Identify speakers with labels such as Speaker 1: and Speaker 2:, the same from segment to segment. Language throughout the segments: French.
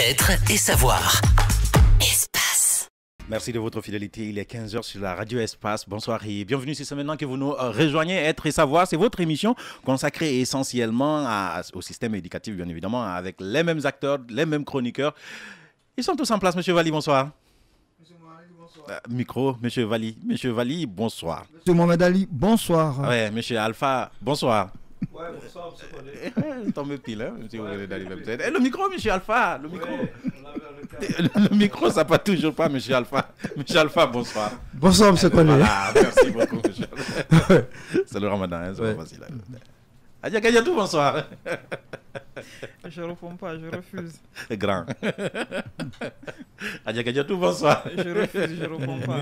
Speaker 1: Être et savoir. Espace.
Speaker 2: Merci de votre fidélité. Il est 15h sur la radio Espace. Bonsoir et bienvenue. Si c'est maintenant que vous nous rejoignez. Être et savoir, c'est votre émission consacrée essentiellement au système éducatif, bien évidemment, avec les mêmes acteurs, les mêmes chroniqueurs. Ils sont tous en place. Monsieur Valli, bonsoir.
Speaker 3: Monsieur Mohamed Ali, bonsoir.
Speaker 2: Micro, Monsieur Valli. Monsieur Valli, bonsoir.
Speaker 3: Monsieur Mohamed Ali, bonsoir.
Speaker 2: Ouais, Monsieur Alpha, bonsoir.
Speaker 3: Ouais, bonsoir, monsieur.
Speaker 2: Tombez pile, hein, si vous voulez d'arriver peut-être. Le micro, Monsieur Alpha, le micro.
Speaker 3: Ouais,
Speaker 2: Le micro, ça passe toujours pas, Monsieur Alpha. Monsieur Alpha, bonsoir.
Speaker 3: bonsoir, monsieur Koné.
Speaker 2: Voilà, merci beaucoup, Monsieur Alpha. C'est le ramadan, hein, c'est pas facile. Adia Kadiatou, bonsoir.
Speaker 4: Je ne réponds pas, je refuse.
Speaker 2: Grand. Adia Kadiatou, bonsoir.
Speaker 4: Je refuse, je ne réponds pas.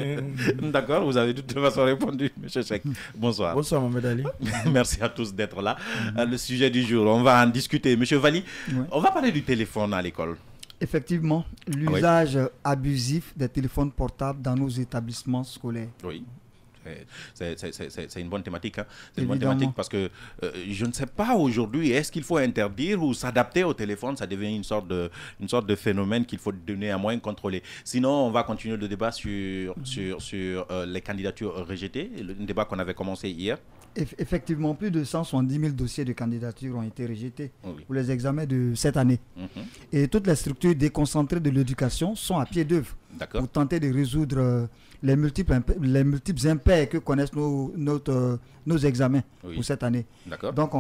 Speaker 2: D'accord, vous avez de toute façon répondu, Monsieur Cheikh. Bonsoir.
Speaker 3: Bonsoir, Mohamed Ali.
Speaker 2: Merci à tous d'être là. Le sujet du jour, on va en discuter. Monsieur Valli, on va parler du téléphone à l'école.
Speaker 3: Effectivement, l'usage abusif des téléphones portables dans nos établissements scolaires.
Speaker 2: Oui. C'est une bonne thématique. Hein. C'est une bonne thématique parce que je ne sais pas aujourd'hui, est-ce qu'il faut interdire ou s'adapter au téléphone? Ça devient une sorte de phénomène qu'il faut donner à moyen contrôler. Sinon, on va continuer le débat sur les candidatures rejetées, un débat qu'on avait commencé hier.
Speaker 3: Effectivement, plus de 170 000 dossiers de candidature ont été rejetés pour les examens de cette année. Et toutes les structures déconcentrées de l'éducation sont à pied d'œuvre pour tenter de résoudre les multiples impairs que connaissent nos examens pour cette année. Donc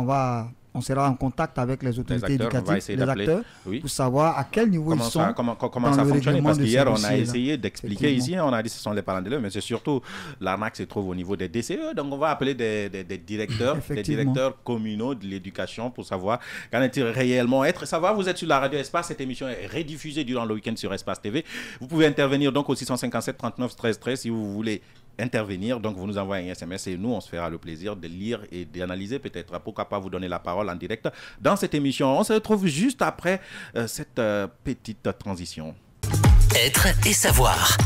Speaker 3: on sera en contact avec les autorités éducatives, les acteurs, pour savoir à quel niveau ils sont.
Speaker 2: Comment ça fonctionne? Parce qu'hier, on a essayé d'expliquer ici, on a dit que ce sont les parents d'élèves, mais c'est surtout l'arnaque se trouve au niveau des DCE. Donc on va appeler des directeurs communaux de l'éducation pour savoir qu'en est-il réellement. Être savoir, vous êtes sur la radio Espace, cette émission est rediffusée durant le week-end sur Espace TV. Vous pouvez intervenir donc au 657 39 13 13 si vous voulez intervenir, donc vous nous envoyez un SMS et nous on se fera le plaisir de lire et d'analyser peut-être, pourquoi pas vous donner la parole en direct dans cette émission. On se retrouve juste après cette petite transition.
Speaker 1: Être et savoir.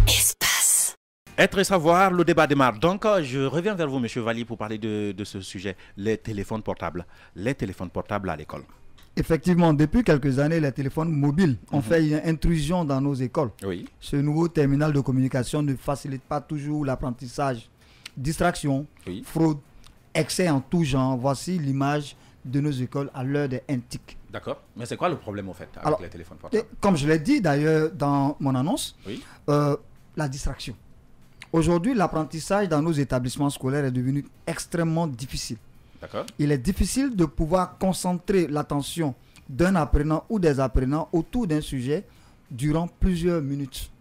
Speaker 1: Espace.
Speaker 2: Être et savoir, le débat démarre. Donc je reviens vers vous, Monsieur Valli, pour parler de ce sujet, les téléphones portables à l'école.
Speaker 3: Effectivement, depuis quelques années, les téléphones mobiles ont fait une intrusion dans nos écoles. Ce nouveau terminal de communication ne facilite pas toujours l'apprentissage. Distraction, fraude, excès en tout genre. Voici l'image de nos écoles à l'heure des NTIC.
Speaker 2: D'accord. Mais c'est quoi le problème, au fait, avec les téléphones portables?
Speaker 3: Comme je l'ai dit d'ailleurs dans mon annonce, la distraction. Aujourd'hui, l'apprentissage dans nos établissements scolaires est devenu extrêmement difficile. Il est difficile de pouvoir concentrer l'attention d'un apprenant ou des apprenants autour d'un sujet durant plusieurs minutes.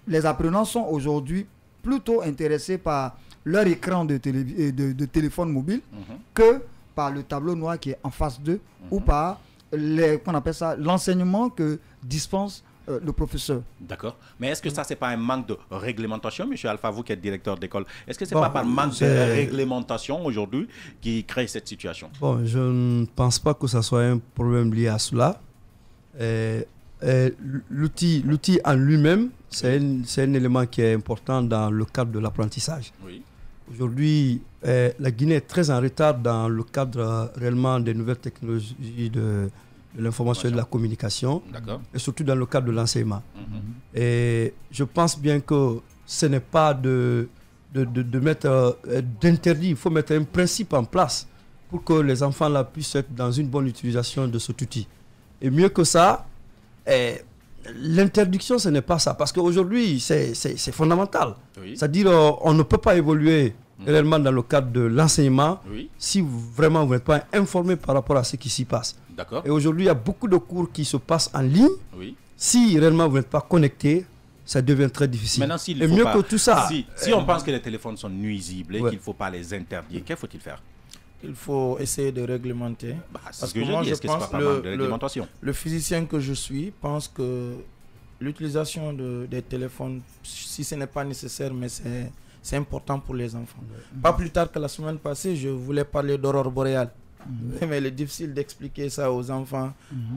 Speaker 3: Les apprenants sont aujourd'hui plutôt intéressés par leur écran de téléphone mobile que par le tableau noir qui est en face d'eux ou par l'enseignement que dispense le professeur. D'accord.
Speaker 2: Mais est-ce que ça, c'est pas un manque de réglementation, Monsieur Alpha, vous qui êtes directeur d'école? Est-ce que c'est pas par manque de réglementation aujourd'hui qui crée cette situation?
Speaker 5: Bon, je ne pense pas que ça soit un problème lié à cela. L'outil en lui-même, c'est un élément qui est important dans le cadre de l'apprentissage. Aujourd'hui, la Guinée est très en retard dans le cadre réellement des nouvelles technologies de l'information et de la communication, et surtout dans le cadre de l'enseignement. Et je pense bien que ce n'est pas d'interdire, il faut mettre un principe en place pour que les enfants là puissent être dans une bonne utilisation de cet outil. Et mieux que ça, l'interdiction, ce n'est pas ça, parce qu'aujourd'hui, c'est fondamental. C'est-à-dire on ne peut pas évoluer réellement dans le cadre de l'enseignement si vraiment vous n'êtes pas informé par rapport à ce qui s'y passe. Et aujourd'hui, il y a beaucoup de cours qui se passent en ligne. Si réellement vous n'êtes pas connecté, ça devient très difficile.
Speaker 2: Maintenant,
Speaker 5: et mieux que tout ça,
Speaker 2: si on pense que les téléphones sont nuisibles et qu'il ne faut pas les interdire, qu'est-ce qu'il faut faire?
Speaker 6: Il faut essayer de réglementer.
Speaker 2: Parce que moi, je pense que
Speaker 6: le physicien que je suis pense que l'utilisation des téléphones, si ce n'est pas nécessaire, mais c'est important pour les enfants. Pas plus tard que la semaine passée, je voulais parler d'aurore boréale. Mais il est difficile d'expliquer ça aux enfants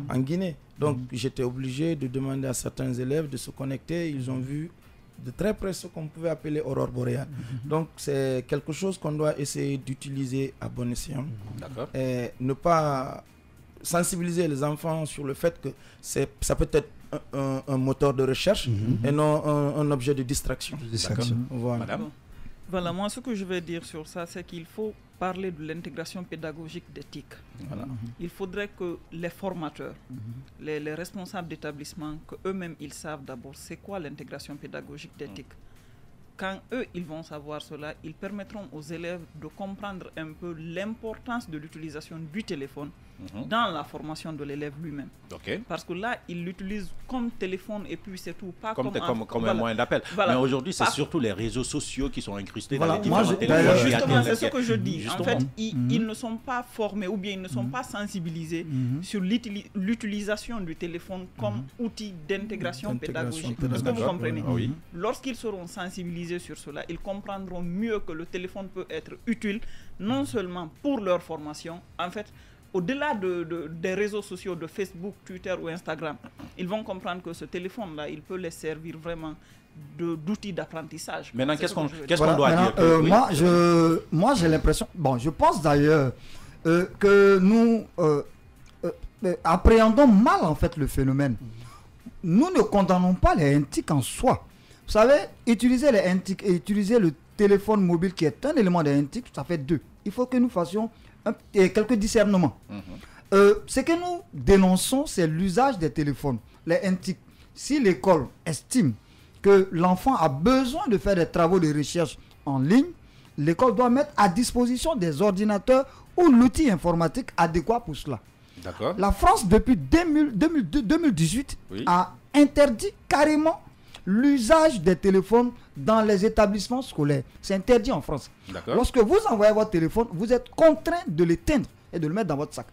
Speaker 6: en Guinée. Donc j'étais obligé de demander à certains élèves de se connecter. Ils ont vu de très près ce qu'on pouvait appeler aurore boréale. Donc c'est quelque chose qu'on doit essayer d'utiliser à bon escient. Et ne pas sensibiliser les enfants sur le fait que ça peut être un moteur de recherche et non un objet de distraction.
Speaker 4: Voilà. Madame. Voilà, moi ce que je vais dire sur ça, c'est qu'il faut parler de l'intégration pédagogique d'éthique. Voilà. Il faudrait que les formateurs, les responsables d'établissement, qu'eux-mêmes ils savent d'abord c'est quoi l'intégration pédagogique d'éthique. Quand eux, ils vont savoir cela, ils permettront aux élèves de comprendre un peu l'importance de l'utilisation du téléphone dans la formation de l'élève lui-même. Parce que là, il l'utilise comme téléphone et puis c'est tout. Pas comme
Speaker 2: un moyen d'appel. Voilà. Mais aujourd'hui, c'est surtout les réseaux sociaux qui sont incrustés dans les
Speaker 4: différents téléphones. Justement, c'est ce que je dis. Justement. En fait, ils ne sont pas formés ou bien ils ne sont pas sensibilisés sur l'utilisation du téléphone comme outil d'intégration pédagogique. Est-ce que vous comprenez? Lorsqu'ils seront sensibilisés sur cela, ils comprendront mieux que le téléphone peut être utile non seulement pour leur formation, en fait, au-delà des réseaux sociaux de Facebook, Twitter ou Instagram, ils vont comprendre que ce téléphone-là, il peut les servir vraiment d'outils d'apprentissage.
Speaker 2: Maintenant, qu'est-ce qu'on doit dire
Speaker 3: Moi, j'ai l'impression, je pense d'ailleurs que nous appréhendons mal en fait le phénomène. Nous ne condamnons pas les NTIC en soi. Vous savez, utiliser les NTIC et utiliser le téléphone mobile qui est un élément des NTIC, ça fait deux. Il faut que nous fassions quelques discernements. Ce que nous dénonçons, c'est l'usage des téléphones, les NTIC. Si l'école estime que l'enfant a besoin de faire des travaux de recherche en ligne, l'école doit mettre à disposition des ordinateurs ou l'outil informatique adéquat pour cela. La France, depuis 2018, a interdit carrément l'usage des téléphones dans les établissements scolaires. C'est interdit en France. Lorsque vous envoyez votre téléphone, vous êtes contraint de l'éteindre et de le mettre dans votre sac.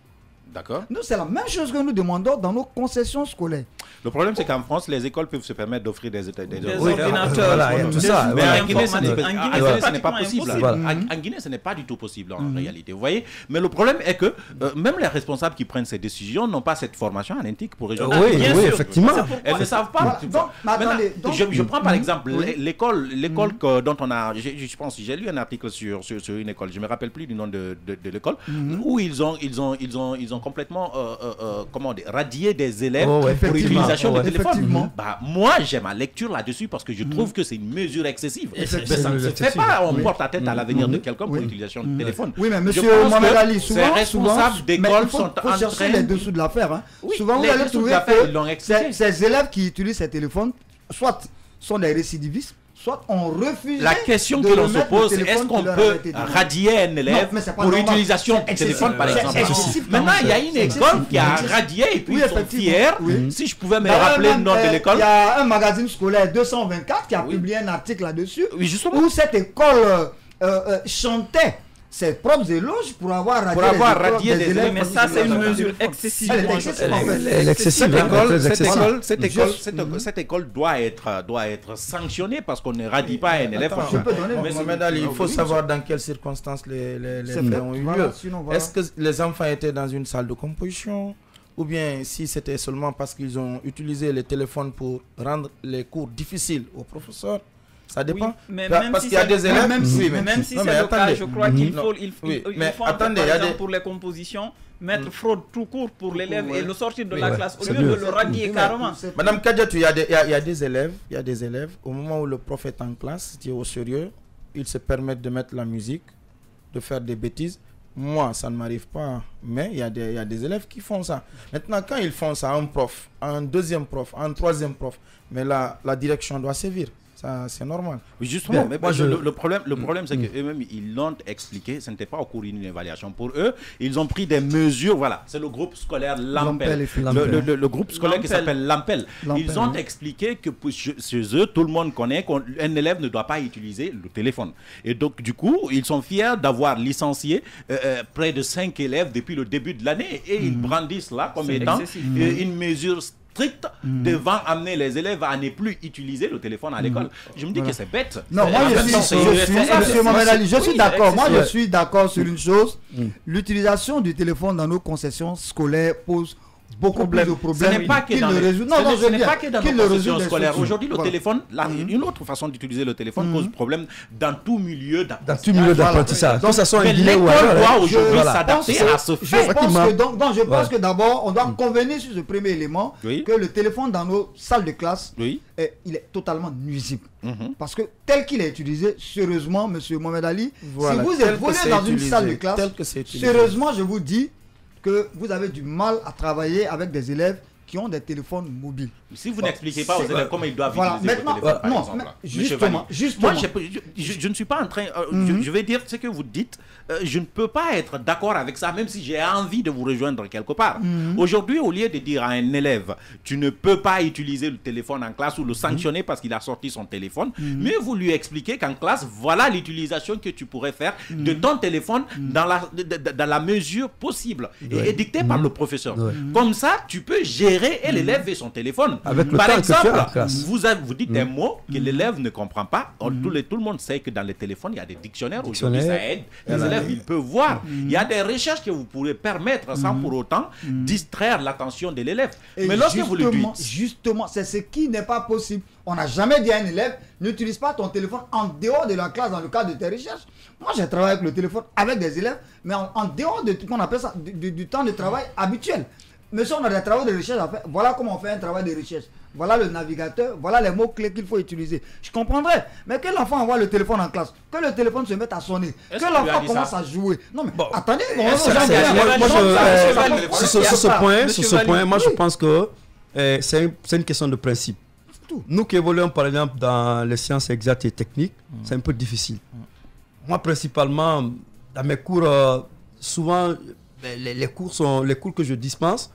Speaker 3: Nous, c'est la même chose que nous demandons dans nos concessions scolaires.
Speaker 2: Le problème, c'est qu'en France, les écoles peuvent se permettre d'offrir des
Speaker 4: ordinateurs.
Speaker 2: Tout ça. Mais en Guinée, ce n'est pas possible. En Guinée, ce n'est pas du tout possible en réalité. Vous voyez? Mais le problème est que même les responsables qui prennent ces décisions n'ont pas cette formation en NTIC pour résoudre.
Speaker 5: Oui, effectivement.
Speaker 2: Elles ne savent pas. Je prends par exemple l'école dont on a. Je pense, j'ai lu un article sur une école. Je ne me rappelle plus du nom de l'école où ils ont complètement radié des élèves pour l'utilisation de téléphone. Moi, j'ai ma lecture là-dessus parce que je trouve que c'est une mesure excessive. Mais ça ne se fait pas. On porte la tête à l'avenir de quelqu'un pour l'utilisation de téléphone.
Speaker 3: Oui, mais monsieur Mohamed Ali, souvent,
Speaker 2: les responsables d'école sont en train...
Speaker 3: chercher les dessous de l'affaire. Souvent, vous allez trouver que ces élèves qui utilisent ces téléphones, soit sont des récidivistes, soit on refuse.
Speaker 2: La question que l'on se pose, c'est est-ce qu'on peut radier un élève pour l'utilisation du téléphone, par exemple? Maintenant, il y a une école qui a radié et puis ils sont fiers. Si je pouvais me rappeler le nom de l'école.
Speaker 3: Il y a un magazine scolaire 224 qui a publié un article là-dessus où cette école chantait ses propres éloges pour avoir radié des élèves.
Speaker 4: Mais ça, c'est une mesure excessive.
Speaker 2: Cette école doit être sanctionnée parce qu'on ne radie pas un élève.
Speaker 6: Mohamed Ali, il faut savoir dans quelles circonstances les faits ont eu lieu. Est-ce que les enfants étaient dans une salle de composition ou bien si c'était seulement parce qu'ils ont utilisé les téléphones pour rendre les cours difficiles aux professeurs? Ça dépend.
Speaker 4: Oui, mais parce qu'il y a des élèves. Même si c'est le cas, je crois qu'il faut pour les compositions mettre fraude tout court pour l'élève et le sortir de la classe au lieu de le radier carrément.
Speaker 6: Madame Kadiatou, il y a des élèves, au moment où le prof est en classe, qui est au sérieux, ils se permettent de mettre la musique, de faire des bêtises. Moi, ça ne m'arrive pas, mais il y a des élèves qui font ça. Maintenant, quand ils font ça à un prof, à un deuxième prof, à un troisième prof, mais là, la direction doit sévir. C'est normal.
Speaker 2: Oui, justement, mais le problème c'est qu'eux-mêmes, ils l'ont expliqué, ce n'était pas au cours d'une évaluation. Pour eux, ils ont pris des mesures, voilà, c'est le groupe scolaire Lampel. Le groupe scolaire qui s'appelle Lampel. Ils ont expliqué que chez eux, tout le monde connaît qu'un élève ne doit pas utiliser le téléphone. Et donc, du coup, ils sont fiers d'avoir licencié près de 5 élèves depuis le début de l'année et ils brandissent là comme étant une mesure stricte devant amener les élèves à ne plus utiliser le téléphone à l'école. Je me dis que c'est bête.
Speaker 3: Non, moi je suis d'accord. Moi je suis d'accord sur une chose. L'utilisation du téléphone dans nos concessions scolaires pose beaucoup plus de problèmes.
Speaker 2: Ce n'est pas que dans nos professions scolaires. Aujourd'hui, le téléphone, une autre façon d'utiliser le téléphone pose problème dans tout milieu
Speaker 5: d'apprentissage. Donc, ça soit
Speaker 2: mais l'école doit aujourd'hui s'adapter à ce fait.
Speaker 3: Je pense que d'abord, on doit convenir sur ce premier élément, que le téléphone dans nos salles de classe, il est totalement nuisible. Parce que tel qu'il est utilisé, sérieusement, M. Mohamed Ali, si vous évoluez dans une salle de classe, sérieusement, je vous dis que vous avez du mal à travailler avec des élèves qui ont des téléphones mobiles.
Speaker 2: Si vous n'expliquez pas aux élèves comment ils doivent utiliser le téléphone, par exemple.
Speaker 3: Justement.
Speaker 2: Moi, je ne suis pas en train... je vais dire ce que vous dites. Je ne peux pas être d'accord avec ça, même si j'ai envie de vous rejoindre quelque part. Aujourd'hui, au lieu de dire à un élève, tu ne peux pas utiliser le téléphone en classe ou le sanctionner parce qu'il a sorti son téléphone, mais vous lui expliquez qu'en classe, voilà l'utilisation que tu pourrais faire de ton téléphone dans la mesure possible et dictée par le professeur. Comme ça, tu peux gérer et l'élève et son téléphone. Par exemple, vous dites un mot que l'élève ne comprend pas. Tout le monde sait que dans les téléphones, il y a des dictionnaires. Aujourd'hui, ça aide. Les élèves, ils peuvent voir. Il y a des recherches que vous pourrez permettre sans pour autant distraire l'attention de l'élève. Mais lorsque vous le dites...
Speaker 3: Justement, c'est ce qui n'est pas possible. On n'a jamais dit à un élève, n'utilise pas ton téléphone en dehors de la classe dans le cadre de tes recherches. Moi, j'ai travaillé avec le téléphone avec des élèves, mais en dehors de ce qu'on appelle ça, du temps de travail habituel. Mais si on a des travaux de recherche à faire, voilà comment on fait un travail de recherche. Voilà le navigateur, voilà les mots-clés qu'il faut utiliser. Je comprendrais. Mais que l'enfant envoie le téléphone en classe, que le téléphone se mette à sonner, que l'enfant commence à jouer. Non mais attendez,
Speaker 5: sur ce point, moi je pense que c'est une question de principe. Nous qui évoluons par exemple dans les sciences exactes et techniques, c'est un peu difficile. Moi principalement, dans mes cours, souvent les cours que je dispense,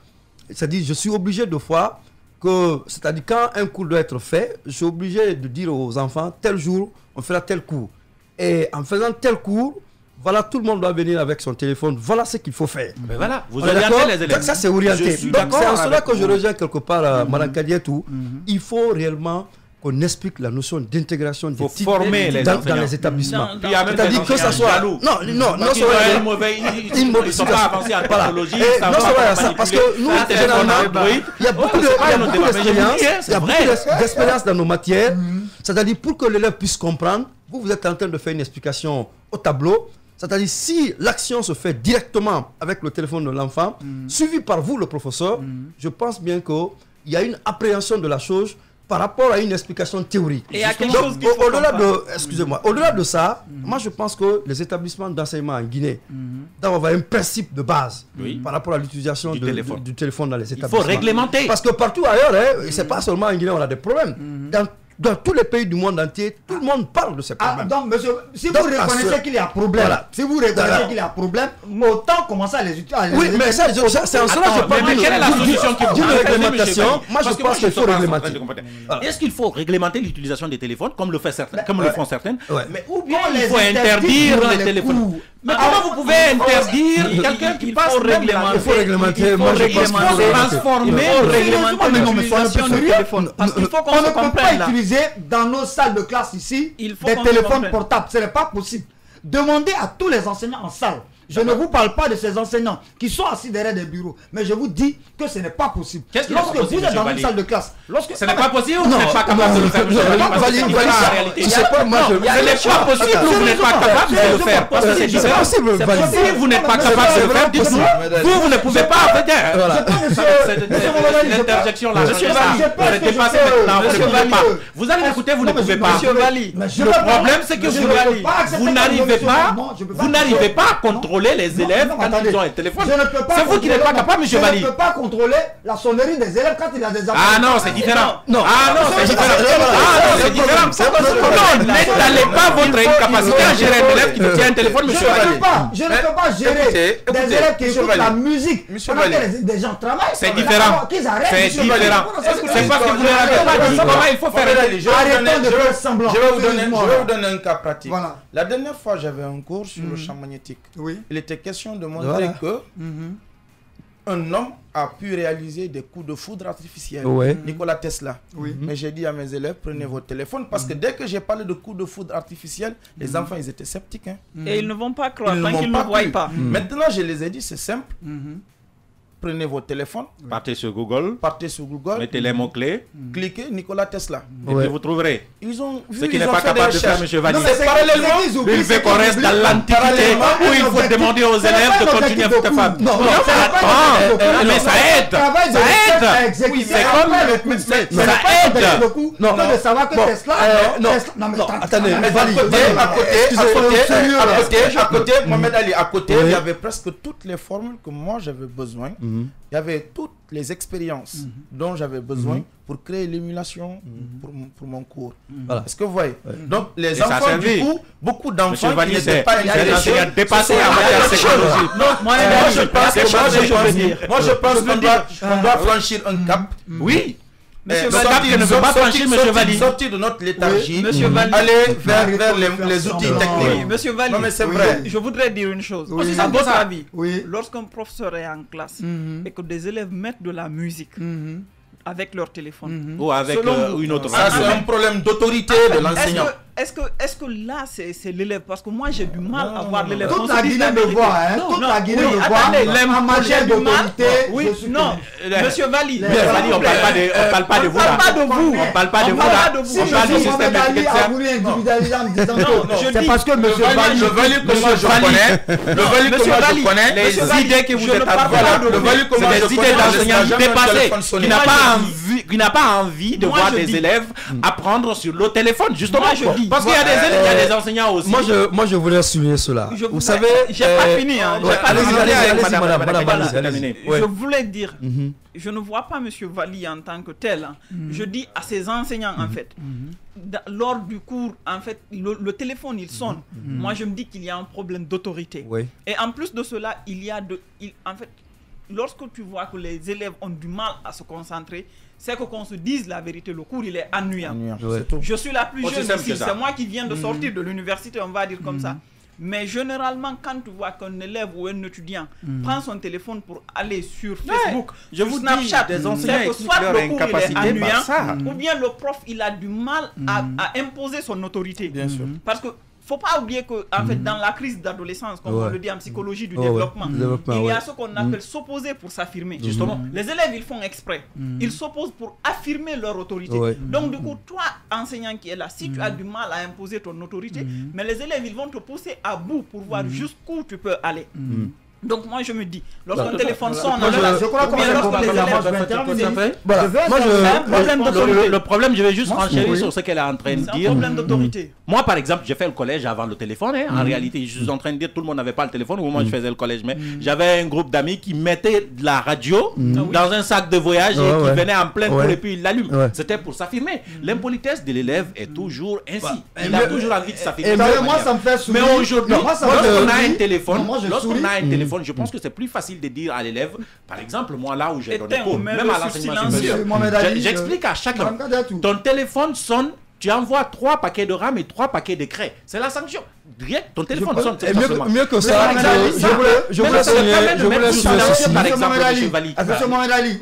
Speaker 5: c'est-à-dire je suis obligé de voir que, c'est-à-dire quand un cours doit être fait, je suis obligé de dire aux enfants, tel jour, on fera tel cours. Et en faisant tel cours, voilà, tout le monde doit venir avec son téléphone, voilà ce qu'il faut faire.
Speaker 2: Mais voilà, vous orientez les élèves.
Speaker 5: Ça c'est orienté. Donc c'est en cela que je rejoins quelque part Mme Kadietou. Il faut réellement qu'on explique la notion d'intégration des types dans les établissements. C'est-à-dire que ça soit... Non, ils ne sont pas avancés en technologie. Non, c'est ça, parce que nous, généralement, il y a beaucoup d'expérience dans nos matières. C'est-à-dire pour que l'élève puisse comprendre, vous êtes en train de faire une explication au tableau. C'est-à-dire si l'action se fait directement avec le téléphone de l'enfant, suivi par vous, le professeur, je pense bien qu'il y a une appréhension de la chose par rapport à une explication théorique.
Speaker 4: Et à quelque chose
Speaker 5: au-delà de ça, moi je pense que les établissements d'enseignement en Guinée doivent avoir un principe de base par rapport à l'utilisation du téléphone dans les établissements.
Speaker 2: Il faut réglementer.
Speaker 5: Parce que partout ailleurs, c'est pas seulement en Guinée on a des problèmes. Dans tous les pays du monde entier, tout le monde parle de ces problèmes.
Speaker 3: Donc, monsieur, si vous reconnaissez qu'il y a problème, autant commencer à les utiliser.
Speaker 5: Oui, mais ça, c'est en cela que je parle.
Speaker 2: Mais quelle est la solution qui
Speaker 5: d'une réglementation? Moi, je pense qu'il faut réglementer.
Speaker 2: Est-ce qu'il faut réglementer l'utilisation des téléphones, comme le font certaines, mais ou bien il faut interdire les téléphones? Mais comment vous pouvez interdire quelqu'un qui passe réglementer?
Speaker 5: Il faut réglementer. Moi, je pense qu'il faut
Speaker 2: transformer
Speaker 4: l'utilisation du téléphone. Parce qu'il faut qu'on se
Speaker 3: comprenne. On ne peut pas utiliser dans nos salles de classe ici des téléphones portables. Ce n'est pas possible. Demandez à tous les enseignants en salle. Je ne vous parle pas de ces enseignants qui sont assis derrière des bureaux, mais je vous dis que ce n'est pas possible.
Speaker 2: Lorsque
Speaker 3: vous êtes dans une salle de classe,
Speaker 2: ce n'est pas possible ou vous n'êtes pas capable de le faire?
Speaker 5: Ce n'est pas
Speaker 2: possible ou vous n'êtes pas capable de le faire? Parce que c'est différent. Si vous n'êtes pas capable de le faire, dites-nous. Vous ne pouvez pas faire l'interjection là. Vous allez m'écouter, vous ne pouvez pas. Le problème, c'est que vous n'arrivez pas à contrôler les élèves quand ils ont un téléphone. C'est vous qui n'êtes pas capable, monsieur Vali.
Speaker 3: Je ne peux pas contrôler la sonnerie des élèves quand il y a des enfants.
Speaker 2: Ah non, c'est différent. Ah non, c'est différent. Ah non, c'est différent. Non, n'étalez pas votre incapacité à gérer un élève qui tient un téléphone, monsieur Vali.
Speaker 3: Je ne peux pas gérer des élèves qui écoutent la musique pendant que des gens travaillent.
Speaker 2: C'est différent. C'est différent. C'est parce que vous n'avez pas dit comment il faut faire.
Speaker 3: Arrêtons de faire semblant.
Speaker 6: Je vais vous donner un cas pratique. La dernière fois, j'avais un cours sur le champ magnétique. Il était question de montrer que un homme a pu réaliser des coups de foudre artificiels. Nikola Tesla. Mais j'ai dit à mes élèves, prenez vos téléphones, parce que dès que j'ai parlé de coups de foudre artificiels, les enfants, ils étaient sceptiques.
Speaker 4: Et ils ne vont pas croire tant qu'ils ne voient pas.
Speaker 6: Maintenant, je les ai dit, c'est simple. prenez vos téléphones.
Speaker 2: Partez sur Google. Mettez les mots-clés.
Speaker 6: Cliquez Nikola Tesla.
Speaker 2: Et puis vous trouverez.
Speaker 6: Ils ont vu,
Speaker 2: ce qu'il n'est pas capable de faire, M. Vali.
Speaker 6: Il
Speaker 2: veut qu'on reste dans l'antiquité où il faut demander aux élèves de continuer à faire femme.
Speaker 6: Non,
Speaker 2: mais ça aide. Ça aide. Oui, c'est comme ça aide.
Speaker 3: Non, de savoir que Tesla.
Speaker 5: Non, attendez,
Speaker 6: à côté, Mohamed Ali, à côté, il y avait presque toutes les formules que moi j'avais besoin. Il y avait toutes les expériences dont j'avais besoin pour créer l'émulation pour mon cours. Est-ce que vous voyez? Donc les enfants, du coup, beaucoup d'enfants qui n'étaient pas intéressés,
Speaker 2: dépassé en matière de technologie.
Speaker 6: Moi je pense qu'on doit franchir un cap.
Speaker 2: Oui.
Speaker 6: Monsieur Vali, sortir de notre léthargie, aller vers les outils techniques.
Speaker 4: Monsieur Vali,
Speaker 6: non mais c'est vrai.
Speaker 4: Je voudrais dire une chose. À votre avis, lorsqu'un professeur est en classe et que des élèves mettent de la musique avec leur téléphone
Speaker 2: ou avec une autre,
Speaker 6: ça c'est un problème d'autorité de l'enseignant.
Speaker 4: Est-ce que là c'est l'élève? Parce que moi j'ai du mal à voir l'élève.
Speaker 3: Toute la Guinée me voit, toute la Guinée me voit. En matière d'autorité,
Speaker 4: oui, non, Monsieur Vali,
Speaker 2: on parle pas de vous. On parle pas de vous là. On parle du système
Speaker 3: éducatif. C'est parce que Monsieur Vali,
Speaker 6: le Vali que moi je connais,
Speaker 2: les idées que vous êtes à voir, c'est des idées d'enseignants dépassées, qui n'a pas envie de voir des élèves apprendre sur le téléphone, justement. Parce qu'il y a des enseignants aussi.
Speaker 5: Moi, je voulais souligner cela. Vous savez,
Speaker 4: j'ai pas fini.
Speaker 5: Allez-y.
Speaker 4: Je voulais dire, je ne vois pas M. Vali en tant que tel. Je dis à ses enseignants, en fait, lors du cours, en fait, le téléphone, il sonne. Moi, je me dis qu'il y a un problème d'autorité. Et en plus de cela, en fait, lorsque tu vois que les élèves ont du mal à se concentrer, c'est qu'on se dise la vérité, le cours il est ennuyant. Je suis la plus jeune ici, c'est moi qui viens de sortir de l'université, on va dire comme ça. Mais généralement, quand tu vois qu'un élève ou un étudiant prend son téléphone pour aller sur Facebook,
Speaker 2: je vous Snapchat,
Speaker 4: des enseignants que soit le cours il est ennuyant, ou bien le prof il a du mal à imposer son autorité.
Speaker 6: Bien sûr.
Speaker 4: Parce que faut pas oublier que en fait dans la crise d'adolescence, comme on le dit en psychologie du développement, il y a ce qu'on appelle s'opposer pour s'affirmer. Justement, les élèves ils font exprès, ils s'opposent pour affirmer leur autorité. Donc du coup, toi enseignant qui est là, si tu as du mal à imposer ton autorité, mais les élèves ils vont te pousser à bout pour voir jusqu'où tu peux aller. Donc moi je me dis, lorsqu'un téléphone sonne,
Speaker 3: je crois qu'on
Speaker 2: le problème, je vais juste renchérir sur ce qu'elle est en train de dire.
Speaker 4: C'est un problème d'autorité.
Speaker 2: Moi par exemple, j'ai fait le collège avant le téléphone. En réalité, je suis en train de dire que tout le monde n'avait pas le téléphone au moment où je faisais le collège. Mais j'avais un groupe d'amis qui mettaient de la radio dans un sac de voyage et qui venait en pleine cour et puis ils l'allument. C'était pour s'affirmer. L'impolitesse de l'élève est toujours ainsi. Il a toujours envie de s'affirmer.
Speaker 3: Moi ça me fait sourire.
Speaker 2: Mais aujourd'hui, lorsqu'on a un téléphone, je pense que c'est plus facile de dire à l'élève, par exemple, moi là où j'ai donné cours, même à l'enseignement supérieur, j'explique à chacun, ton téléphone sonne, tu envoies 3 paquets de RAM et 3 paquets de craie. C'est la sanction. Rien, ton téléphone sonne.
Speaker 5: Mieux que ça, je voulais souligner
Speaker 2: par exemple, M.
Speaker 3: Mohamed Ali,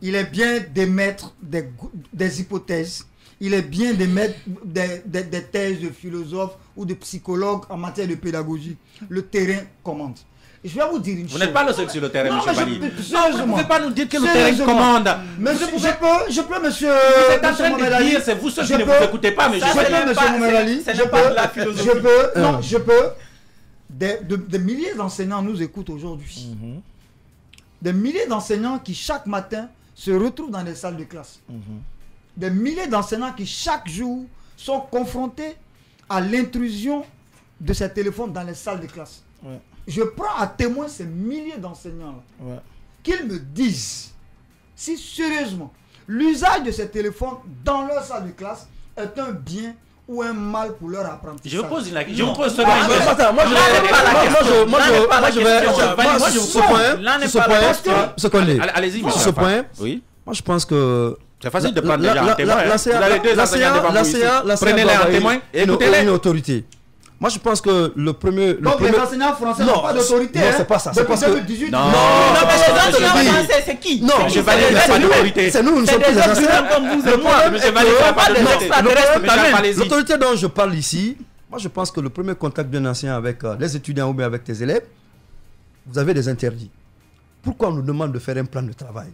Speaker 3: il est bien d'émettre des hypothèses. Il est bien d'émettre des thèses de philosophes ou de psychologues en matière de pédagogie. Le terrain commande. Je vais vous dire une chose.
Speaker 2: Vous n'êtes pas le seul sur le terrain, M. Vali.
Speaker 3: Vous
Speaker 2: ne pouvez pas nous dire que le terrain commande.
Speaker 3: Mais je peux, monsieur.
Speaker 2: Vous êtes en train de dire, c'est vous ceux qui ne vous écoutez pas, mais je
Speaker 3: peux, monsieur Mohamed Ali. Je peux. Des milliers d'enseignants nous écoutent aujourd'hui. Des milliers d'enseignants qui, chaque matin, se retrouvent dans les salles de classe. Des milliers d'enseignants qui, chaque jour, sont confrontés à l'intrusion de ces téléphones dans les salles de classe. Je prends à témoin ces milliers d'enseignants-là, qu'ils me disent si sérieusement l'usage de ces téléphones dans leur salle de classe est un bien ou un mal pour leur apprentissage.
Speaker 2: Je pose une question. Allez-y,
Speaker 5: sur ce point, moi je pense que
Speaker 2: c'est facile de prendre déjà un témoin.
Speaker 5: L'enseignant
Speaker 2: prenez-les en témoin et écoutez-les.
Speaker 5: Une autorité. Moi, je pense que le premier...
Speaker 3: Donc, les enseignants français n'ont pas d'autorité.
Speaker 5: Non, c'est pas ça.
Speaker 3: Depuis 2018.
Speaker 4: Non, mais les enseignants français, c'est qui?
Speaker 5: Non,
Speaker 2: je valide pas d'autorité.
Speaker 5: C'est nous sommes plus des enseignants. L'autorité dont je parle ici, moi, je pense que le premier contact d'un enseignant avec les étudiants ou bien avec tes élèves, vous avez des interdits. pourquoi on nous demande de faire un plan de travail?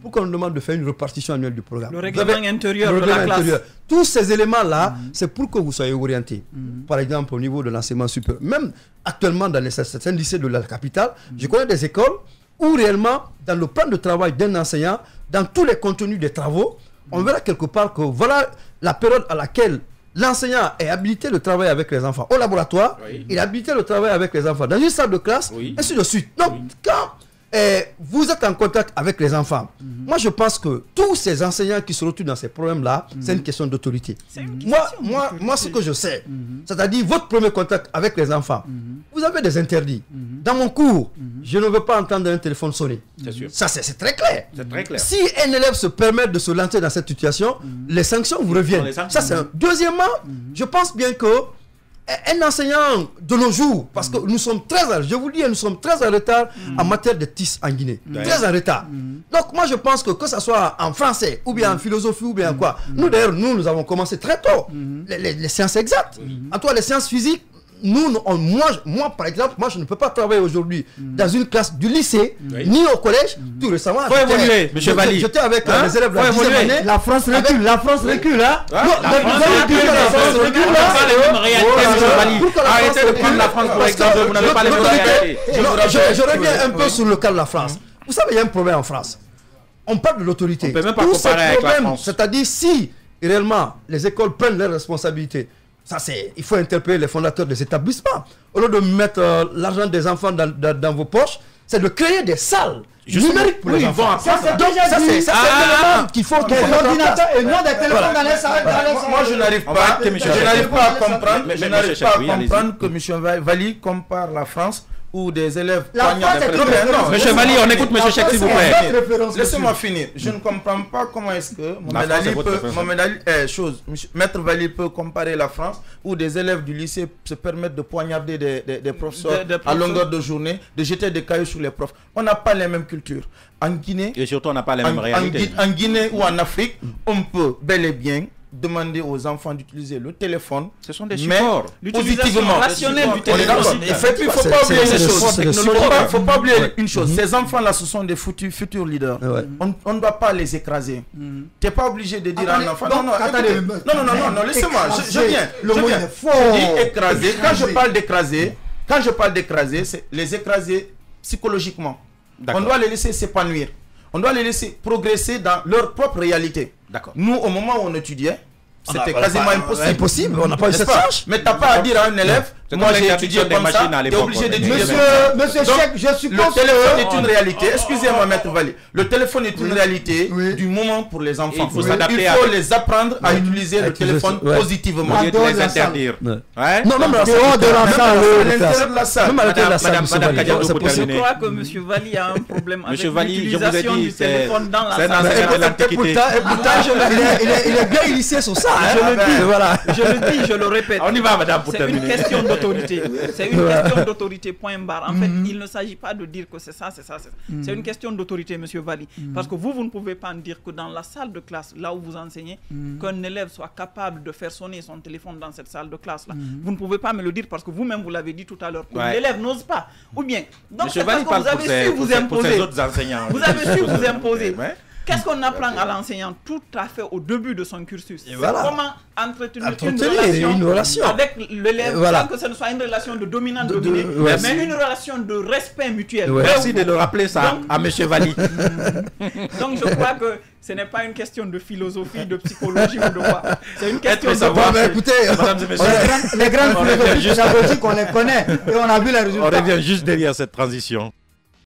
Speaker 5: Pourquoi on nous demande de faire une répartition annuelle du programme?
Speaker 4: Le règlement intérieur de la classe.
Speaker 5: Tous ces éléments-là, c'est pour que vous soyez orientés. Par exemple, au niveau de l'enseignement supérieur. Même actuellement, dans certains lycées de la capitale, je connais des écoles où réellement, dans le plan de travail d'un enseignant, dans tous les contenus des travaux, on verra quelque part que voilà la période à laquelle l'enseignant est habilité de travailler avec les enfants au laboratoire, il est habilité de travailler avec les enfants dans une salle de classe, ainsi de suite. Donc, quand vous êtes en contact avec les enfants, moi je pense que tous ces enseignants qui se retrouvent dans ces problèmes-là, c'est une question d'autorité. Moi, ce que je sais, c'est-à-dire votre premier contact avec les enfants, vous avez des interdits. Dans mon cours, je ne veux pas entendre un téléphone sonner. Ça, c'est très clair. Si un élève se permet de se lancer dans cette situation, les sanctions vous reviennent. Ça, c'est Deuxièmement, je pense bien que un enseignant de nos jours, parce que nous sommes je vous dis, nous sommes très en retard en matière de TIS en Guinée. Très en retard. Donc moi je pense que ça soit en français, ou bien en philosophie, ou bien quoi. Nous d'ailleurs, nous avons commencé très tôt. Les sciences exactes. En tout cas, les sciences physiques, moi par exemple, je ne peux pas travailler aujourd'hui dans une classe du lycée, ni au collège. Tout récemment, j'étais avec les élèves de la 10e année.
Speaker 3: La France recule, la France recule, hein.
Speaker 2: Arrêtez de prendre la France pour exemple, vous n'avez pas les réalités.
Speaker 5: Je reviens un peu sur le cas de la France. Vous savez, il y a un problème en France. On parle de l'autorité.
Speaker 2: On peut même pas comparer avec la France.
Speaker 5: C'est-à-dire, si réellement les écoles prennent leurs responsabilités, il faut interpeller les fondateurs des établissements. Au lieu de mettre l'argent des enfants dans vos poches, c'est de créer des salles numériques pour les enfants.
Speaker 3: Ça, c'est l'élément
Speaker 5: qu'il faut
Speaker 3: des ordinateurs et non des téléphones dans les salles.
Speaker 6: Moi, je n'arrive pas à comprendre que M. Vali compare la France ou des élèves
Speaker 2: Monsieur Vali, on écoute Monsieur Cheikh, s'il vous plaît.
Speaker 6: Laissez-moi finir. Je ne comprends pas comment est-ce que Maître Vali peut comparer la France où des élèves du lycée se permettent de poignarder des professeurs à longueur de journée, de jeter des cailloux sur les profs. On n'a pas les mêmes cultures. En Guinée,
Speaker 2: et surtout on n'a pas les mêmes réalités.
Speaker 6: En Guinée ou en Afrique, on peut bel et bien demander aux enfants d'utiliser le téléphone.
Speaker 2: Ce sont des supports.
Speaker 6: Positivement.
Speaker 4: Rationnelle du téléphone.
Speaker 6: Il ne faut pas oublier une chose. Il ne faut pas oublier une chose. Ces enfants-là, ce sont des futurs leaders. On ne doit pas les écraser. Tu n'es pas obligé de dire à un enfant. Non, laissez-moi. Je viens. Je dis écraser. Quand je parle d'écraser, c'est les écraser psychologiquement. On doit les laisser s'épanouir. On doit les laisser progresser dans leur propre réalité. Nous, au moment où on étudiait, c'était quasiment impossible.
Speaker 5: On n'a pas eu cette chance.
Speaker 6: Mais tu n'as pas à dire à un élève, moi j'ai étudié comme ça, tu es obligé d'étudier.
Speaker 3: Monsieur Cheikh, je suppose
Speaker 6: le téléphone est une réalité. Excusez-moi, Maître Vali. Le téléphone est une réalité du moment pour les enfants. Il faut les apprendre à utiliser le téléphone positivement.
Speaker 2: Au lieu de les interdire.
Speaker 5: Non, de la salle.
Speaker 4: Je crois que M. Vali a un problème avec l'utilisation du téléphone dans la salle.
Speaker 5: Et pourtant, il est bien initié sur ça.
Speaker 4: Je le dis, je le répète.
Speaker 2: On y va, madame, pour terminer.
Speaker 4: C'est une question d'autorité. C'est une question d'autorité, point barre. En fait, il ne s'agit pas de dire que c'est ça, c'est ça, c'est ça. C'est une question d'autorité, monsieur Vali. Parce que vous ne pouvez pas dire que dans la salle de classe, là où vous enseignez, qu'un élève soit capable de faire sonner son téléphone dans cette salle de classe-là. Vous ne pouvez pas me le dire parce que vous-même, vous l'avez dit tout à l'heure, que l'élève n'ose pas. Ou bien, donc c'est parce que vous avez su vous imposer. Vous avez su vous imposer. Qu'est-ce qu'on apprend à l'enseignant tout à fait au début de son cursus? Comment entretenir une relation avec l'élève sans que ce ne soit une relation de dominant-dominé, mais une relation de respect mutuel.
Speaker 2: Merci de le rappeler ça à M. Vali.
Speaker 4: Donc je crois que ce n'est pas une question de philosophie, de psychologie ou de quoi. C'est une question de savoir.
Speaker 3: Écoutez, les grandes philosophies pédagogiques, on les connaît et on a vu les résultats.
Speaker 2: On revient juste derrière cette transition.